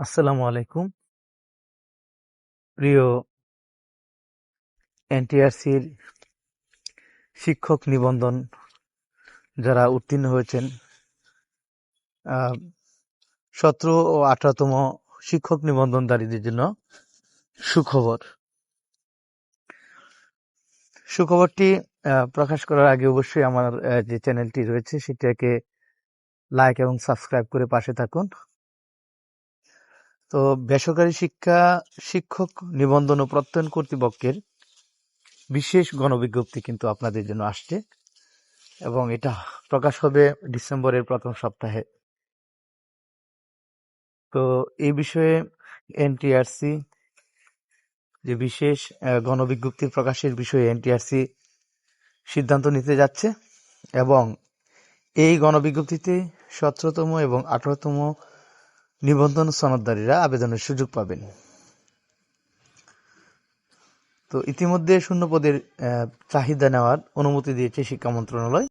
আসসালামু আলাইকুম। প্রিয় এনটিআরসির শিক্ষক নিবন্ধন যারা উত্তীর্ণ হয়েছেন, 17 ও 18তম শিক্ষক নিবন্ধনধারীদের জন্য সুখবর। সুখবরটি প্রকাশ করার আগে অবশ্যই আমার যে চ্যানেলটি রয়েছে সেটাকে লাইক এবং সাবস্ক্রাইব করে পাশে থাকুন। তো বেসরকারি শিক্ষক নিবন্ধন ও প্রত্যয়ন কর্তৃপক্ষের বিশেষ গণবিজ্ঞপ্তি কিন্তু আপনাদের জন্য আসছে এবং এটা প্রকাশ হবে ডিসেম্বরের প্রথম সপ্তাহে। তো এই বিষয়ে এনটিআরসি যে বিশেষ গণবিজ্ঞপ্তি প্রকাশের বিষয়ে এনটিআরসি সিদ্ধান্ত নিতে যাচ্ছে এবং এই গণবিজ্ঞপ্তিতে 17তম এবং 18তম নিবন্ধন সনদধারীরা আবেদনের সুযোগ পাবেন। তো ইতিমধ্যে শূন্য পদের চাহিদা নেওয়ার অনুমতি দিয়েছে শিক্ষা মন্ত্রণালয়।